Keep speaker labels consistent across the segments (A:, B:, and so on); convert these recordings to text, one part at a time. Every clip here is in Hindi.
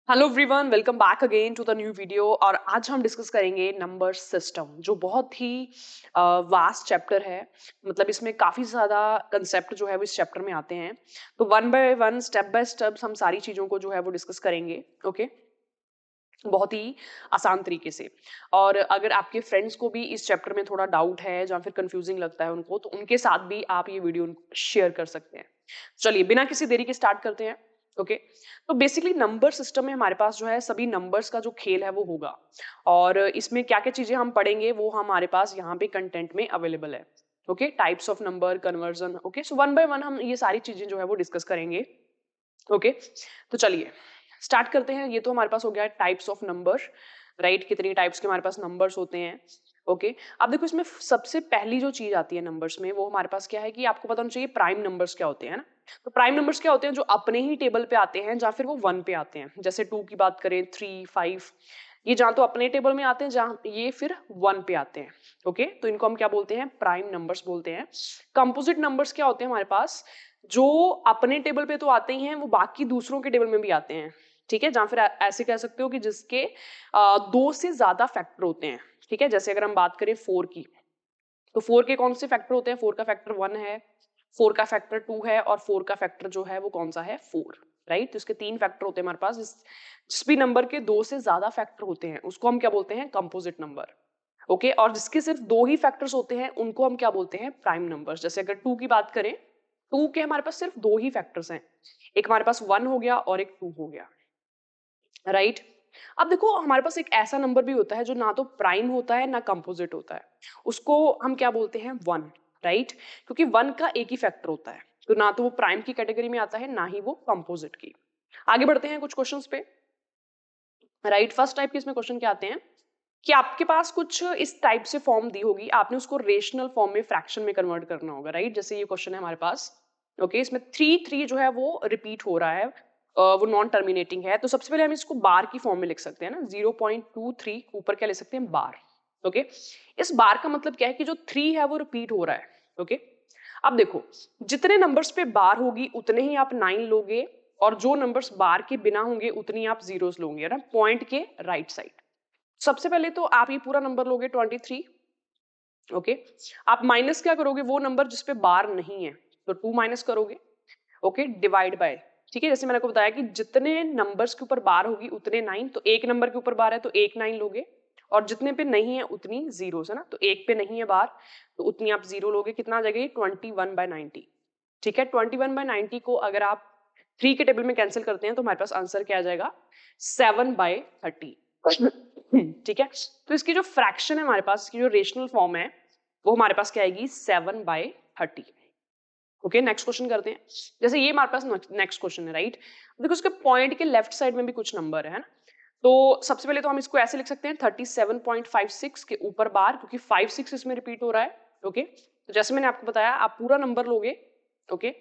A: Hello everyone, welcome back again to the new video. और आज हम डिस्कस करेंगे नंबर सिस्टम, जो बहुत ही वास्ट चैप्टर है। मतलब इसमें काफी ज्यादा कंसेप्ट जो है वो इस चैप्टर में आते हैं। तो one by one, step by step हम सारी चीजों को जो है वो डिस्कस करेंगे। ओके, बहुत ही आसान तरीके से। और अगर आपके फ्रेंड्स को भी इस चैप्टर में थोड़ा डाउट है या फिर कंफ्यूजिंग लगता है उनको, तो उनके साथ भी आप ये वीडियो शेयर कर सकते हैं। चलिए बिना किसी देरी के स्टार्ट करते हैं। ओके, तो बेसिकली नंबर सिस्टम में हमारे पास जो है सभी नंबर्स का जो खेल है वो होगा। और इसमें क्या क्या चीजें हम पढ़ेंगे वो हमारे पास यहाँ पे कंटेंट में अवेलेबल है। Okay, types of number, conversion. Okay, so one by one हम ये सारी चीजें जो है वो डिस्कस करेंगे। ओके, तो चलिए स्टार्ट करते हैं। ये तो हमारे पास हो गया टाइप्स ऑफ नंबर, राइट। कितनी टाइप्स के हमारे पास नंबर्स होते हैं। ओके, अब देखो इसमें सबसे पहली जो चीज आती है नंबर्स में, वो हमारे पास क्या है कि आपको पता होना चाहिए प्राइम नंबर्स क्या होते हैं ना। तो प्राइम नंबर्स क्या होते हैं? जो अपने ही टेबल पे आते हैं, या फिर वो वन पे आते हैं। जैसे टू की बात करें, थ्री, फाइव, ये जहां तो अपने टेबल में आते हैं, जहां ये फिर वन पे आते हैं। ओके, तो इनको हम क्या बोलते हैं? प्राइम नंबर्स बोलते हैं। कंपोजिट नंबर्स क्या होते हैं हमारे पास? जो अपने टेबल पे तो आते ही हैं, वो बाकी दूसरों के टेबल में भी आते हैं। ठीक है, जहां फिर ऐसे कह सकते हो कि जिसके दो से ज्यादा फैक्टर होते हैं। ठीक है, जैसे अगर हम बात करें फोर की, तो फोर के कौन से फैक्टर होते हैं? फोर का फैक्टर वन है, फोर का फैक्टर टू है, और फोर का फैक्टर जो है वो कौन सा है? फोर। राइट, तो इसके तीन फैक्टर होते हैं हमारे पास। जिस भी नंबर के दो से ज्यादा फैक्टर होते हैं उसको हम क्या बोलते हैं? Composite number. ओके, और जिसके सिर्फ दो ही फैक्टर्स होते हैं उनको हम क्या बोलते हैं? Prime numbers. जैसे अगर टू की बात करें, टू के हमारे पास सिर्फ दो ही फैक्टर्स हैं, एक हमारे पास वन हो गया और एक टू हो गया। राइट, अब देखो हमारे पास एक ऐसा नंबर भी होता है जो ना तो प्राइम होता है ना कंपोजिट होता है, उसको हम क्या बोलते हैं? वन। राइट, क्योंकि वन का एक ही फैक्टर होता है, तो ना तो वो प्राइम की कैटेगरी में आता है ना ही वो कंपोजिट की। आगे बढ़ते हैं कुछ क्वेश्चंस पे। राइट, फर्स्ट टाइप के इसमें क्वेश्चन क्या आते हैं कि आपके पास कुछ इस टाइप से फॉर्म दी होगी, आपने उसको रेशनल फॉर्म में, फ्रैक्शन में कन्वर्ट करना होगा। राइट, जैसे ये क्वेश्चन है हमारे पास। ओके, इसमें थ्री थ्री जो है वो रिपीट हो रहा है, वो नॉन टर्मिनेटिंग है। तो सबसे पहले हम इसको बार की फॉर्म में लिख सकते हैं ना, 0.23 ऊपर क्या ले सकते हैं? बार। ओके, इस बार का मतलब क्या है कि जो थ्री है वो रिपीट हो रहा है। ओके, अब देखो जितने नंबर्स पे बार होगी उतने ही आप नाइन लोगे, और जो नंबर्स बार के बिना होंगे उतनी आप जीरोस लोगे, है ना, पॉइंट के राइट साइड। सबसे पहले तो आप ये पूरा नंबर लोगे 23। ओके, आप माइनस क्या करोगे? वो नंबर जिसपे बार नहीं है, तो टू माइनस करोगे। ओके, डिवाइड बाय, ठीक है, जैसे मैंने आपको बताया कि जितने नंबर्स के ऊपर बार होगी उतने नाइन, तो एक नंबर के ऊपर बार है तो एक नाइन लोगे, और जितने पे नहीं है उतनी जीरो है ना, तो एक पे नहीं है बार तो उतनी आप जीरो लोगे। कितना आ जाएगा? 21/90। ठीक है, 21/90 को अगर आप थ्री के टेबल में कैंसिल करते हैं तो हमारे पास आंसर क्या आ जाएगा? 7/30। ठीक है, तो इसकी जो फ्रैक्शन है हमारे पास, इसकी जो रेशनल फॉर्म है वो हमारे पास क्या आएगी? 7/30। ओके, नेक्स्ट क्वेश्चन करते हैं। जैसे ये हमारे पास नेक्स्ट क्वेश्चन है, राइट। देखो उसके पॉइंट के लेफ्ट साइड में भी कुछ नंबर है ना, तो सबसे पहले तो हम इसको ऐसे लिख सकते हैं 37.56 के ऊपर बार, क्योंकि 5 6 इसमें रिपीट हो रहा है। ओके, तो जैसे मैंने आपको बताया, आप पूरा नंबर लोगे। ओके,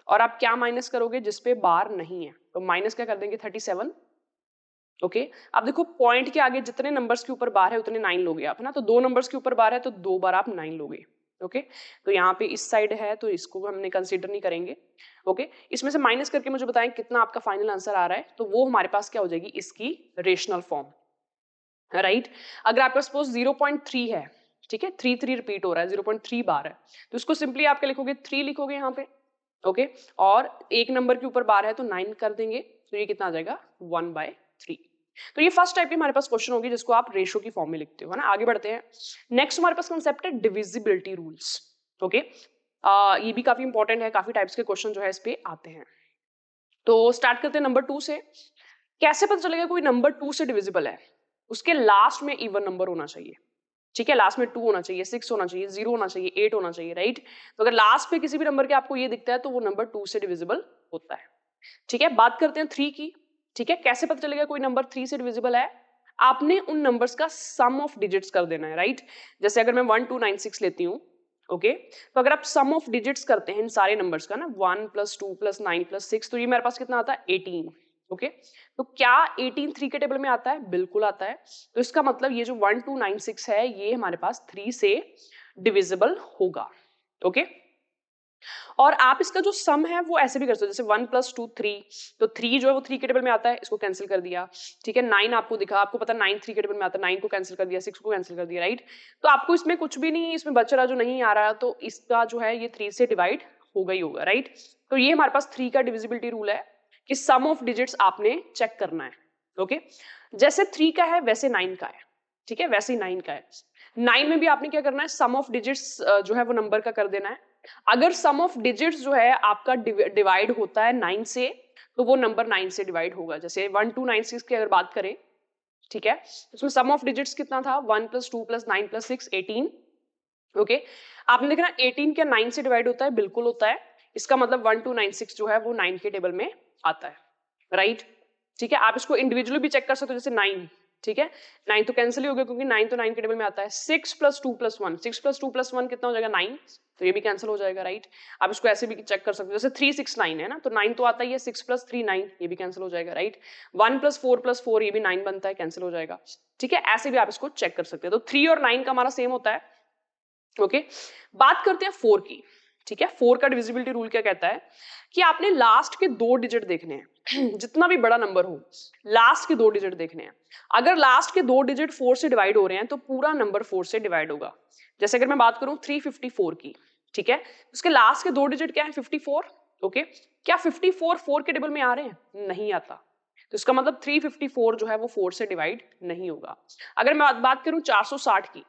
A: और आप क्या माइनस करोगे? जिसपे बार नहीं है, तो माइनस क्या कर देंगे? 37। ओके, अब देखो पॉइंट के आगे जितने नंबर्स के ऊपर बार है उतने नाइन लोगे आप, है ना, तो दो नंबर्स के ऊपर बार है तो दो बार आप नाइन लोगे। ओके, तो यहाँ पे इस साइड है तो इसको हमने कंसीडर नहीं करेंगे। ओके, इसमें से माइनस करके मुझे बताएं कितना आपका फाइनल आंसर आ रहा है, तो वो हमारे पास क्या हो जाएगी? इसकी रेशनल फॉर्म। राइट, अगर आपका सपोज 0.3 है, ठीक है, थ्री थ्री रिपीट हो रहा है, 0.3 बार है, तो इसको सिंपली आप क्या लिखोगे? थ्री लिखोगे यहाँ पे। ओके, और एक नंबर के ऊपर बार है तो नाइन कर देंगे, तो ये कितना आ जाएगा? 1/3। तो ये फर्स्ट टाइप की हमारे पास क्वेश्चन होगी जिसको आप रेशो की फॉर्म में लिखते हो, है ना। आगे बढ़ते हैं। नेक्स्ट हमारे पास कंसेप्ट है डिविजिबिलिटी रूल्स। ओके, ये भी काफी इंपॉर्टेंट है, काफी टाइप्स के क्वेश्चन जो है इस पे आते हैं। तो स्टार्ट करते हैं नंबर टू से। कैसे पता चलेगा कोई नंबर टू से डिविजिबल है? उसके लास्ट में इवन नंबर होना चाहिए। ठीक है, लास्ट में टू होना चाहिए, सिक्स होना चाहिए, जीरो होना चाहिए, एट होना चाहिए। राइट, तो अगर लास्ट पे किसी भी नंबर के आपको ये दिखता है तो वो नंबर टू से डिविजिबल होता है। ठीक है, बात करते हैं थ्री की। ठीक है, कैसे पता चलेगा कोई नंबर थ्री से डिविजिबल है? आपने उन नंबर्स का सम ऑफ डिजिट्स कर देना है। राइट, जैसे अगर मैं 1296 लेती हूँ, ओके, तो अगर आप सम ऑफ डिजिट्स करते हैं इन सारे नंबर्स का ना, 1 + 2 + 9 + 6, तो ये मेरे पास कितना आता है? 18। ओके, तो क्या 18 थ्री के टेबल में आता है? बिल्कुल आता है। तो इसका मतलब ये जो 1296 है ये हमारे पास थ्री से डिविजिबल होगा। ओके, और आप इसका जो सम है वो ऐसे भी कर सकते हो, जैसे 1 + 2 3, तो 3 जो है वो 3 के टेबल में आता है, इसको कैंसिल कर दिया। ठीक है, 9 आपको दिखा, आपको पता 9 3 के टेबल में आता है, 9 को कैंसिल कर दिया, 6 को कैंसिल कर दिया, राइट। तो आपको इसमें कुछ भी नहीं इसमें बच रहा, जो नहीं आ रहा, तो इसका जो है ये 3 से डिवाइड होगा ही होगा, राइट। तो ये हमारे पास 3 का डिविजिबिलिटी रूल है कि सम ऑफ डिजिट्स आपने चेक करना है। ओके, जैसे 3 का है वैसे 9 का है। ठीक है, वैसे ही 9 का है। 9 में भी आपने क्या करना है, सम ऑफ डिजिट्स जो है वो नंबर का कर देना है। अगर सम ऑफ डिजिट्स जो है आपका डिवाइड होता है 9 से, तो वो नंबर 9 से डिवाइड होगा। जैसे 1296 की अगर बात करें, ठीक है, उसमें सम ऑफ डिजिट्स कितना था, 1 + 2 + 9 + 6 18। ओके, आपने देखना 18 क्या 9 से डिवाइड होता है, बिल्कुल होता है। इसका मतलब 1296 जो है वो 9 के टेबल में आता है, राइट। ठीक है, आप इसको इंडिविजुअली भी चेक कर सकते हो, जैसे 9, ठीक है, 9 तो कैंसिल ही हो गया क्योंकि 9 तो 9 के टेबल में आता है। 6 + 2 + 1, 6 + 2 + 1 कितना हो जाएगा, 9, तो ये भी कैंसिल हो जाएगा, राइट। आप इसको ऐसे भी चेक कर सकते हो, जैसे 369 है ना, तो 9 तो आता ही है, 6 + 3 9, ये भी कैंसिल हो जाएगा, राइट। 1 + 4 + 4 ये भी 9 बनता है, कैंसिल हो जाएगा। ठीक है, ऐसे भी आप इसको चेक कर सकते हो। तो 3 और 9 का हमारा सेम होता है। ओके, बात करते हैं 4 की। ठीक है, 4 का डिविजिबिलिटी रूल क्या कहता है कि आपने लास्ट के 2 डिजिट देखने हैं जितना भी बड़ा नंबर हो, लास्ट के 2 डिजिट देखने हैं। अगर लास्ट के 2 डिजिट 4 से डिवाइड हो रहे हैं तो पूरा नंबर 4 से डिवाइड होगा। जैसे अगर मैं बात करूं 354 की, ठीक है, उसके लास्ट के 2 डिजिट क्या है, 54। ओके, क्या 54 4 के टेबल में आ रहे हैं, नहीं आता, तो इसका मतलब 354 जो है वो 4 से डिवाइड नहीं होगा। अगर मैं बात करूं 460 की,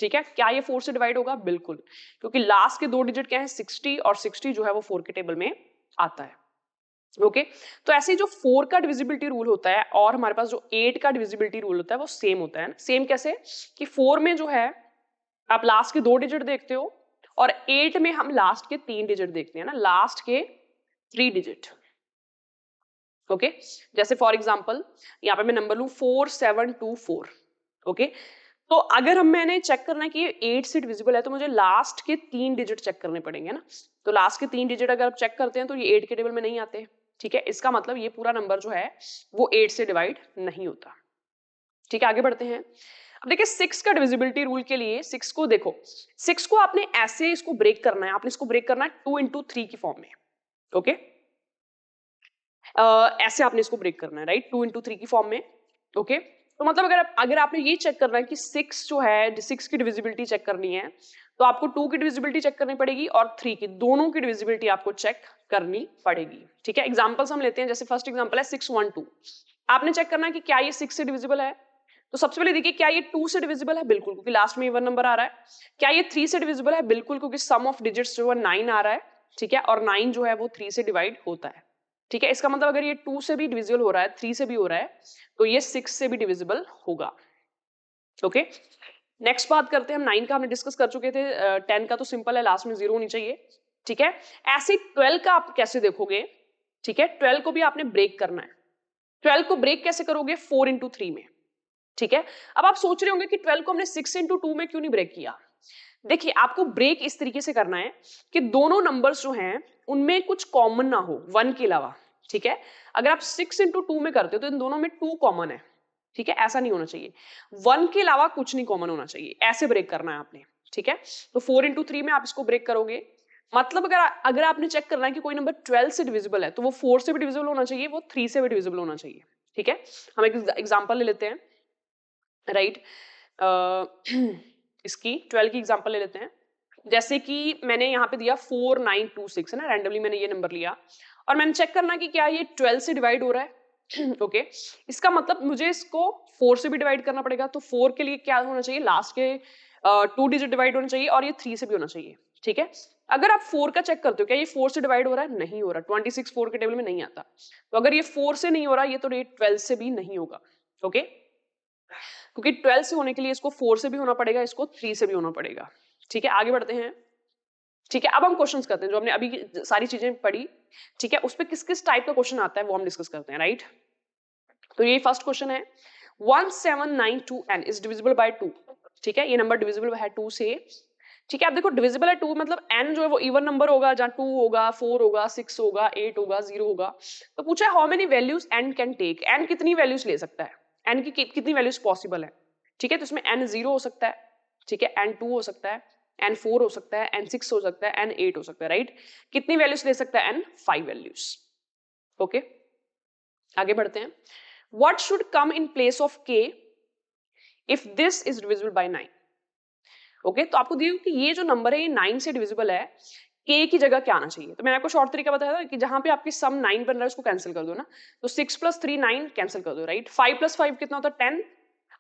A: ठीक है, क्या ये 4 से डिवाइड होगा, बिल्कुल, क्योंकि लास्ट के 2 डिजिट क्या है, 60, और 60 जो है वो 4 के टेबल में आता है। ओके, तो ऐसे जो 4 का डिविजिबिलिटी रूल होता है और हमारे पास जो 8 का डिविजिबिलिटी रूल होता है वो सेम होता है ना। सेम कैसे कि 4 में जो है आप लास्ट के 2 डिजिट देखते हो, और 8 में हम लास्ट के 3 डिजिट देखते हैं ना, लास्ट के 3 डिजिट। ओके, जैसे फॉर एग्जांपल यहाँ पे मैं नंबर लूं 4724। ओके, तो अगर हम मैंने चेक करना है कि ये 8 से डिविजिबल है, तो मुझे लास्ट के 3 डिजिट चेक करने पड़ेंगे ना। तो लास्ट के 3 डिजिट अगर आप चेक करते हैं तो ये 8 के टेबल में नहीं आते। ठीक है, इसका मतलब ये पूरा नंबर जो है वो 8 से डिवाइड नहीं होता। ठीक है, आगे बढ़ते हैं। अब देखिए 6 का डिविजिबिलिटी रूल के लिए 6 को देखो, 6 को आपने ऐसे इसको ब्रेक करना है, आपने इसको ब्रेक करना है 2 × 3 की फॉर्म में। ओके, ऐसे आपने इसको ब्रेक करना है, राइट, 2 × 3 की फॉर्म में। ओके, तो मतलब अगर आपने ये चेक करना है कि 6 जो है, 6 की डिविजिबिलिटी चेक करनी है, तो आपको 2 की डिविजिबिलिटी चेक करनी पड़ेगी और 3 की, दोनों की डिविजिबिलिटी आपको चेक करनी पड़ेगी। ठीक है, एग्जांपल्स हम लेते हैं, जैसे फर्स्ट एग्जांपल है 612। आपने चेक करना है कि क्या ये 6 से डिविजिबल है। तो सबसे पहले देखिए क्या ये 2 से डिविजिबल है, बिल्कुल, क्योंकि लास्ट में इवन नंबर आ रहा है। क्या ये 3 से डिविजिबल है, बिल्कुल, क्योंकि सम ऑफ डिजिट्स जो है 9 आ रहा है। ठीक है, और 9 जो है वो 3 से डिवाइड होता है। ठीक है, इसका मतलब अगर ये 2 से भी डिविजिबल हो रहा है, 3 से भी हो रहा है, तो ये 6 से भी डिविजिबल होगा। ओके, नेक्स्ट बात करते हैं हम 9 का, हमने डिस्कस कर चुके थे। 10 का तो सिंपल है, लास्ट में 0 होनी चाहिए। ठीक है, ऐसे 12 का आप कैसे देखोगे। ठीक है, 12 को भी आपने ब्रेक करना है। 12 को ब्रेक कैसे करोगे, 4 × 3 में। ठीक है, अब आप सोच रहे होंगे कि 12 को हमने 6 × 2 में क्यों नहीं ब्रेक किया। देखिए, आपको ब्रेक इस तरीके से करना है कि दोनों नंबर्स जो हैं उनमें कुछ कॉमन ना हो 1 के अलावा। ठीक है, अगर आप 6 × 2 में करते हो तो इन दोनों में 2 कॉमन है। ठीक है, ऐसा नहीं होना चाहिए, 1 के अलावा कुछ नहीं कॉमन होना चाहिए, ऐसे ब्रेक करना है आपने। ठीक है, तो 4 × 3 में आप इसको ब्रेक करोगे, मतलब अगर आपने चेक करना है कि कोई नंबर 12 से डिविजिबल है, तो वो 4 से भी डिविजिबल होना चाहिए, वो 3 से भी डिविजिबल होना चाहिए। ठीक है, हम एक एग्जांपल ले लेते हैं, राइट। इसकी 12 की एग्जांपल ले लेते हैं। जैसे कि मैंने यहाँ पे दिया 4926 है ना, रैंडमली मैंने ये नंबर लिया और मैंने चेक करना कि क्या ये 12 से डिवाइड हो रहा है। ओके, इसका मतलब मुझे इसको 4 से भी डिवाइड करना पड़ेगा, तो 4 के लिए क्या होना चाहिए, लास्ट के 2 डिजिट डिवाइड होना चाहिए, और ये 3 से भी होना चाहिए। ठीक है, अगर आप 4 का चेक करते हो, क्या ये 4 से डिवाइड हो रहा है, नहीं हो रहा, 26 4 के टेबल में नहीं आता, तो अगर ये 4 से नहीं हो रहा, ये तो ये 12 से भी नहीं होगा। ओके, क्योंकि 12 से होने के लिए इसको 4 से भी होना पड़ेगा, इसको 3 से भी होना पड़ेगा। ठीक है, आगे बढ़ते हैं। ठीक है, अब हम क्वेश्चंस करते हैं, जो हमने अभी सारी चीजें पढ़ी। ठीक है, उस पे किस किस टाइप का क्वेश्चन आता है वो हम डिस्कस करते हैं, राइट। तो ये फर्स्ट क्वेश्चन है, 1792n इज डिविजिबल बाय 2। ठीक है, ये नंबर डिविजिबल है 2 से। ठीक है, आप देखो डिविजिबल है 2, मतलब n जो है वो इवन नंबर होगा, जहां 2 होगा, 4 होगा, 6 होगा, 8 होगा, 0 होगा। तो पूछा है how many values n can take, n कितनी वैल्यूज ले सकता है, n की कितनी वैल्यूज पॉसिबल है। ठीक है, तो इसमें n 0 हो सकता है, ठीक है, n 2 हो सकता है, n4 हो सकता है, n6 हो सकता है, n8 हो सकता है, राइट? कितनी वैल्यूज ले सकता है? n5 values. ओके, आगे बढ़ते हैं। What should come in place of k if this is divisible by 9? Okay, तो आपको दिया कि ये जो नंबर है ये 9 से डिविजिबल है, k की जगह क्या आना चाहिए? तो मैंने आपको शॉर्ट तरीका बताया था कि जहां पे आपकी सम 9 बन रहा है उसको कैंसिल कर दो ना, तो 6 + 3 9 कैंसिल कर दो, राइट? 5 + 5 कितना होता है? 10।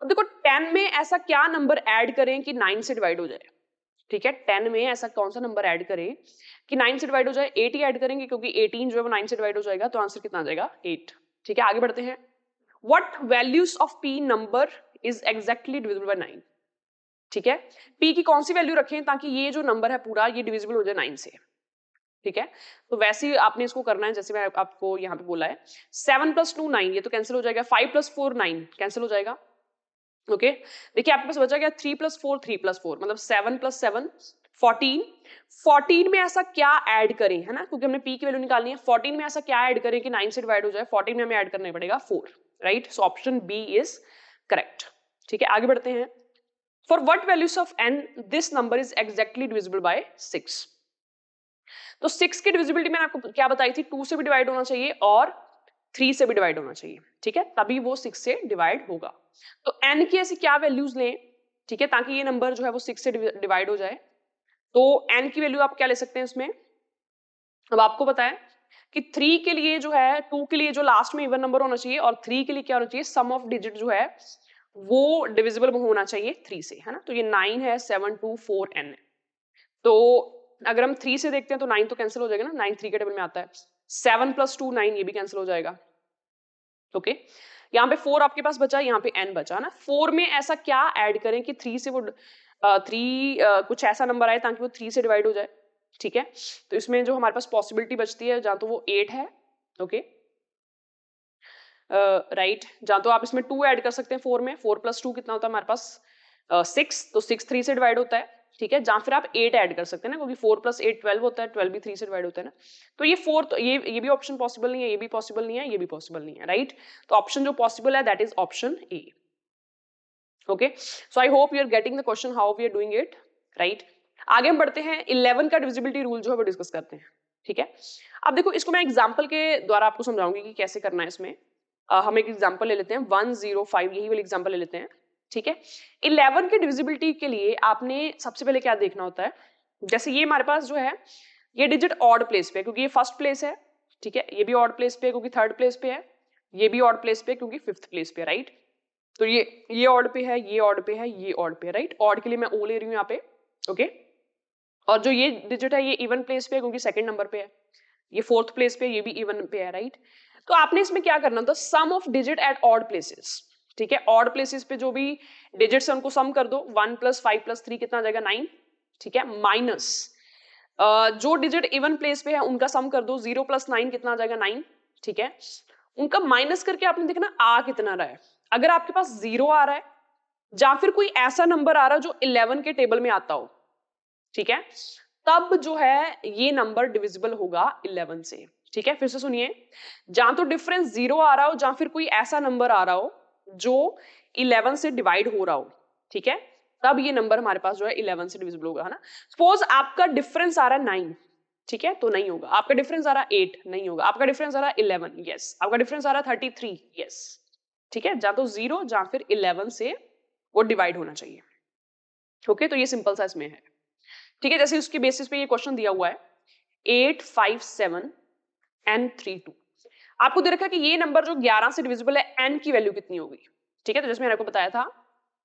A: अब देखो 10 में ऐसा क्या नंबर ऐड करें कि 9 से डिवाइड हो जाए? ठीक है, 10 में ऐसा कौन सा नंबर ऐड करें कि 9 से डिवाइड हो जाए? 8 ही ऐड करेंगे क्योंकि 18 जो है वो 9 से डिवाइड हो जाएगा, तो आंसर कितना आ जाएगा? 8। ठीक है, आगे बढ़ते हैं। What values of p number is exactly divisible by 9? ठीक है, p की कौन सी वैल्यू रखें ताकि ये जो नंबर है पूरा ये डिविजिबल हो जाए 9 से? ठीक है, तो वैसे ही आपने इसको करना है जैसे मैं आपको यहाँ पे बोला है। 7 + 2 9, ये तो कैंसिल हो जाएगा। 5 + 4 9 कैंसिल हो जाएगा। ओके, देखिए आपके पास बचा गया 3 + 4 3 + 4 मतलब 7 + 7 14। 14 में ऐसा क्या ऐड करें, है ना, क्योंकि हमने p की वैल्यू निकालनी है। 14 में ऐसा क्या ऐड करें कि 9 से डिवाइड हो जाए? 14 में हमें ऐड करना पड़ेगा 4, right? So option B is correct. ठीक है, आगे बढ़ते हैं। For what values of n this number is exactly divisible by 6? तो 6 की डिविजिबिलिटी मैंने आपको क्या बताई थी? 2 से भी डिवाइड होना चाहिए और 3 से भी डिवाइड होना चाहिए। ठीक है, तभी वो 6 से डिवाइड होगा। तो n की ऐसी क्या वैल्यूज लें, ठीक है, ताकि ये नंबर जो है वो 6 से डिवाइड हो जाए? तो n की वैल्यू आप क्या ले सकते हैं इसमें? अब आपको पता है कि 3 के लिए जो है, 2 के लिए जो लास्ट में इवन नंबर होना चाहिए और 3 के लिए क्या होना चाहिए? सम ऑफ डिजिट जो है वो डिविजिबल होना चाहिए 3 से, है ना? तो ये 9 है, 7 2 4 n है। तो अगर हम 3 से देखते हैं तो 9 तो कैंसिल हो जाएगा ना, 9 3 के टेबल में आता है। 7 + 2 9, ये भी कैंसिल हो जाएगा। ओके, यहाँ पे 4 आपके पास बचा, यहाँ पे n बचा ना। 4 में ऐसा क्या ऐड करें कि 3 से वो 3 कुछ ऐसा नंबर आए ताकि वो 3 से डिवाइड हो जाए? ठीक है, तो इसमें जो हमारे पास पॉसिबिलिटी बचती है, जहाँ तो वो 8 है, ओके, राइट, जहाँ तो आप इसमें 2 ऐड कर सकते हैं 4 में। 4 + 2 कितना होता है हमारे पास? 6, तो 6 3 से डिवाइड होता है। ठीक है, जहाँ फिर आप 8 ऐड कर सकते हैं ना, क्योंकि 4 + 8 12 होता है, 12 भी 3 से डिवाइड होता है ना। तो ये 4 तो ये भी ऑप्शन पॉसिबल नहीं है, ये भी पॉसिबल नहीं है, ये भी पॉसिबल नहीं है, राइट? तो ऑप्शन जो पॉसिबल है that is option A. Okay, so I hope you are getting the question how we are doing it, right? आगे हम बढ़ते हैं, 11 का डिविजिबिलिटी रूल जो है वो डिस्कस करते हैं। ठीक है, अब देखो इसको मैं एग्जाम्पल के द्वारा आपको समझाऊंगी कि कैसे करना है इसमें। हम एक एग्जाम्पल ले लेते हैं, 105, यही वाली एग्जाम्पल ले लेते हैं। ठीक है, 11 की डिविजिबिलिटी के लिए आपने सबसे पहले क्या देखना होता है? जैसे ये हमारे पास जो है ये डिजिट ऑड प्लेस पे है क्योंकि ये फर्स्ट प्लेस है। ठीक है, ये भी ऑड प्लेस पे है क्योंकि थर्ड प्लेस पे है, ये भी ऑड प्लेस पे है क्योंकि फिफ्थ प्लेस पे है, राइट? तो ये ऑड पे है, ये ऑड पे है, ये ऑड पे है, राइट? ऑड के लिए मैं ओ ले रही हूँ यहाँ पे। ओके, और जो ये डिजिट है ये इवन प्लेस पे है क्योंकि सेकंड नंबर पे है, ये फोर्थ प्लेस पे, ये भी इवन पे है, राइट? तो आपने इसमें क्या करना था? Sum of digit at odd places. ठीक है, ऑड प्लेसेस पे जो भी डिजिट्स है उनको सम कर दो। 1 + 5 + 3 कितना आ जाएगा? 9। ठीक है, माइनस जो डिजिट इवन प्लेस पे है उनका सम कर दो। 0 + 9 कितना आ जाएगा? 9। ठीक है, उनका माइनस करके आपने देखना आ कितना रहा है। अगर आपके पास 0 आ रहा है या फिर कोई ऐसा नंबर आ रहा है जो 11 के टेबल में आता हो, ठीक है, तब जो है ये नंबर डिविजिबल होगा 11 से। ठीक है, फिर से सुनिए, जहां तो डिफरेंस 0 आ रहा हो या फिर कोई ऐसा नंबर आ रहा हो जो 11 से डिवाइड हो रहा हो, ठीक है, तब ये नंबर हमारे पास जो है 11 से डिविजिबल होगा, है ना? सपोज आपका डिफरेंस आ रहा है 9, ठीक है, तो नहीं होगा। आपका डिफरेंस आ रहा है 8, नहीं होगा। आपका डिफरेंस आ रहा है 11, यस। आपका डिफरेंस आ रहा है 33, यस। ठीक है, जहां तो 0 या फिर 11 से वो डिवाइड होना चाहिए। ओके, तो ये सिंपल सा इसमें है। ठीक है, जैसे उसके बेसिस पे ये क्वेश्चन दिया हुआ है 857 n32। आपको दे रखा है कि ये नंबर जो 11 से डिविजिबल है, n की वैल्यू कितनी होगी? ठीक है, तो जैसे मैंने आपको बताया था,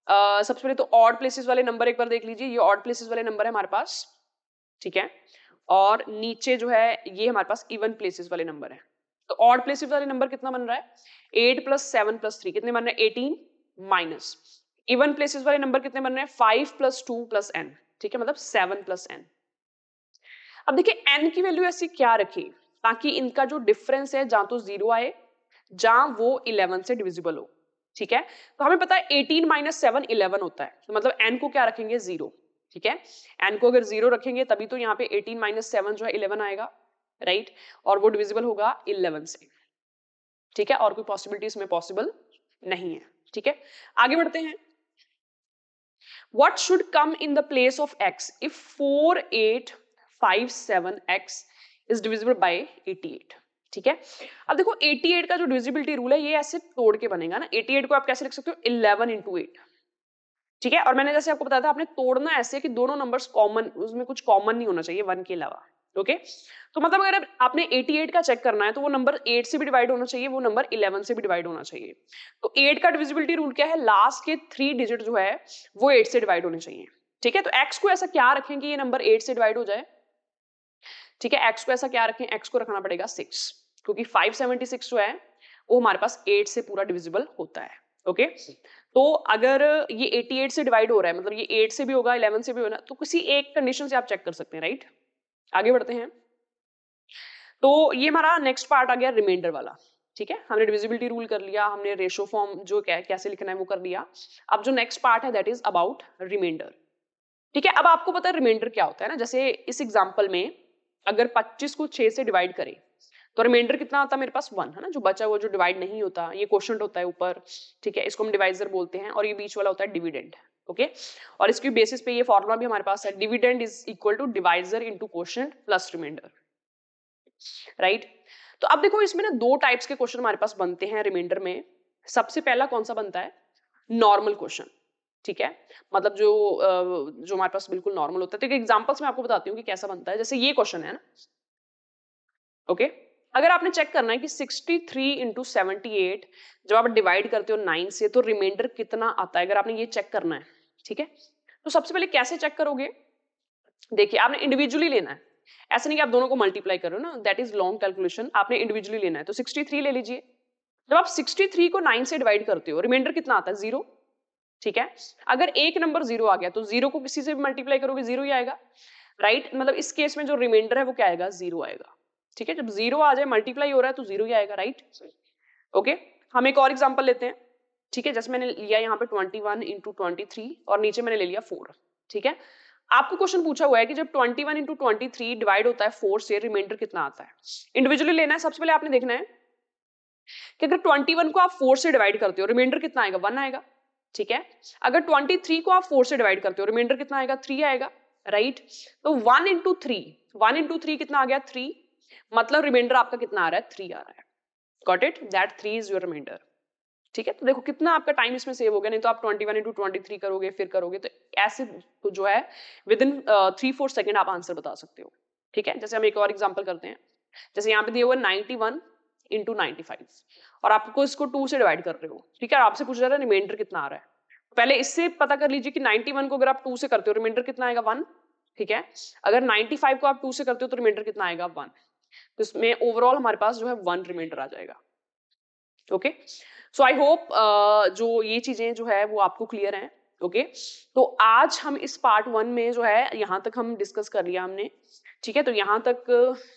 A: सबसे पहले तो ऑड प्लेसेस वाले नंबर एक बार देख लीजिए। ये ऑड प्लेसेस वाले नंबर है हमारे पास, ठीक है, और नीचे जो है ये हमारे पास इवन प्लेसेस वाले नंबर है। तो ऑड प्लेसेस वाले नंबर कितना बन रहा है? 8 + 7 + 3 कितने बन रहे हैं? 18 माइनस इवन प्लेसेस वाले नंबर कितने बन रहे हैं? 5 + 2 + n। ठीक है, मतलब 7 + n। अब देखिए n की वैल्यू ऐसी क्या रखी ताकि इनका जो डिफरेंस है जहां तो 0 आए जहां वो 11 से डिविजिबल हो। ठीक है, तो हमें पता है 18 - 7 11 होता है, तो मतलब n को क्या रखेंगे? 0। ठीक है, n को अगर 0 रखेंगे तभी तो यहाँ पे 18 - 7 जो है 11 आएगा, राइट? और वो डिविजिबल होगा 11 से। ठीक है, और कोई पॉसिबिलिटी इसमें पॉसिबल नहीं है। ठीक है, आगे बढ़ते हैं। What should come in the place of x if 4857x is divisible by 88? ठीक है, अब देखो 88 का जो डिविजिबिलिटी रूल है ये ऐसे तोड़ के बनेगा ना, 88 को आप कैसे लिख सकते हो 11 into 8, ठीक है, और मैंने जैसे आपको बताया था आपने तोड़ना ऐसे कि दोनों नंबर्स कॉमन, उसमें कुछ कॉमन नहीं होना चाहिए 1 के अलावा, ओके। तो मतलब अगर आपने 88 का चेक करना है तो वो नंबर 8 से भी डिवाइड होना चाहिए, वो नंबर 11 से भी डिवाइड होना चाहिए। तो 8 का डिविजिबिलिटी रूल क्या है, लास्ट के 3 डिजिट जो है वो 8 से डिवाइड होने चाहिए, ठीक है। तो x को ऐसा क्या रखें कि ये नंबर 8 से डिवाइड हो जाए, ठीक है, x को ऐसा क्या रखें, x को रखना पड़ेगा 6, क्योंकि 576 जो है वो हमारे पास 8 से पूरा डिविजिबल होता है, ओके। तो अगर ये 88 से डिवाइड हो रहा है, मतलब ये 8 से भी होगा 11 से भी होगा, तो किसी एक कंडीशन से आप चेक कर सकते हैं, राइट। आगे बढ़ते हैं। तो ये हमारा नेक्स्ट पार्ट आ गया रिमाइंडर वाला, ठीक है, हमने डिविजिबिलिटी रूल कर लिया, हमने रेशो फॉर्म जो कैसे लिखना है वो कर लिया। अब जो नेक्स्ट पार्ट है दैट इज अबाउट रिमाइंडर, ठीक है। अब आपको पता है रिमाइंडर क्या होता है ना, जैसे इस एग्जांपल में अगर 25 को 6 से डिवाइड करें तो रिमाइंडर कितना आता है मेरे पास 1, है ना, जो बचा हुआ जो डिवाइड नहीं होता, ये क्वोशंट होता है ऊपर, ठीक है, इसको हम डिवाइजर बोलते हैं, और ये बीच वाला होता है डिविडेंड, ओके। और इसकी बेसिस पे ये फॉर्मूला भी हमारे पास है, dividend is equal to divisor into quotient plus remainder, right. तो अब देखो इसमें ना दो टाइप्स के क्वेश्चन हमारे पास बनते हैं रिमाइंडर में। सबसे पहला कौन सा बनता है, नॉर्मल क्वेश्चन, ठीक है, मतलब जो हमारे पास बिल्कुल नॉर्मल होता है। तो एग्जांपल्स मैं आपको बताती हूँ कि कैसा बनता है। जैसे ये क्वेश्चन है ना, ओके, अगर आपने चेक करना है कि 63 इंटू 78 जब आप डिवाइड करते हो 9 से तो रिमाइंडर कितना आता है, अगर आपने ये चेक करना है, ठीक है, तो सबसे पहले कैसे चेक करोगे, देखिए आपने इंडिविजुअली लेना है, ऐसा नहीं कि आप दोनों को मल्टीप्लाई करो ना, दैट इज लॉन्ग कैलकुलेशन, आपने इंडिविजुअली लेना है। तो 63 ले लीजिए, जब आप 63 को 9 से डिवाइड करते हो रिमाइंडर कितना आता है 0, ठीक है। अगर एक नंबर 0 आ गया तो 0 को किसी से भी मल्टीप्लाई करोगे 0 ही आएगा, राइट। मतलब इस केस में जो रिमाइंडर है वो क्या आएगा, 0 आएगा, ठीक है। जब 0 आ जाए मल्टीप्लाई हो रहा है तो 0 ही आएगा, राइट, ओके। हम एक और एग्जांपल लेते हैं, ठीक है, जैसे मैंने लिया यहाँ पे 21 इंटू 23 और नीचे मैंने ले लिया 4, ठीक है। आपको क्वेश्चन पूछा हुआ है कि जब 21 इंटू 23 डिवाइड होता है 4 से रिमाइंडर कितना आता है, इंडिविजुअली लेना है। सबसे पहले आपने देखना है कि अगर 21 को आप 4 से डिवाइड करते हो रिमाइंडर कितना आएगा, 1 आएगा, ठीक है। अगर 23 को आप 4 से डिवाइड करते हो रिमाइंडर कितना आएगा, 3 आएगा, राइट। तो 1 इंटू 3 कितना आ गया, 3, मतलब रिमाइंडर आपका कितना आ रहा है, 3 आ रहा है, got it, that 3 is your remainder, ठीक है। तो देखो कितना आपका टाइम इसमें सेव हो गया, नहीं तो आप 21 इंटू 23 करोगे फिर करोगे, तो ऐसे तो जो है विद इन 3-4 सेकेंड आप आंसर बता सकते हो, ठीक है। जैसे हम एक और एग्जांपल करते हैं, जैसे यहाँ पे दिया हुआ 91 इंटू 95 और आपको इसको 2 से डिवाइड कर रहे हो, ठीक है, आपसे पूछ रहा है रिमाइंडर कितना आ रहा है। पहले इससे पता कर लीजिए कि 91 को अगर आप 2 से करते हो रिमाइंडर कितना आएगा, 1, ठीक है। अगर 95 को आप 2 से करते हो तो रिमाइंडर कितना आएगा, 1। तो इसमें ओवरऑल हमारे पास जो है 1 रिमाइंडर आ जाएगा, ओके। सो आई होप जो ये चीजें जो है वो आपको क्लियर हैं, ओके। तो आज हम इस पार्ट 1 में जो है यहाँ तक हम डिस्कस कर लिया हमने, ठीक है। तो यहाँ तक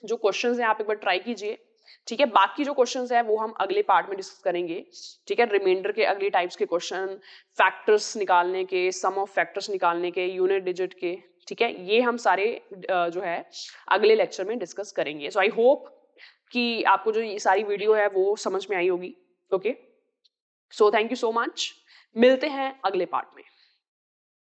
A: जो क्वेश्चंस हैं आप एक बार ट्राई कीजिए, ठीक है। बाकी जो क्वेश्चंस है वो हम अगले पार्ट में डिस्कस करेंगे, ठीक है। रिमाइंडर के अगले टाइप्स के क्वेश्चन, फैक्टर्स निकालने के, सम ऑफ फैक्टर्स निकालने के, यूनिट डिजिट के, ठीक है, ये हम सारे जो है अगले लेक्चर में डिस्कस करेंगे। सो आई होप कि आपको जो ये सारी वीडियो है वो समझ में आई होगी, okay. So thank you so much, मिलते हैं अगले पार्ट में।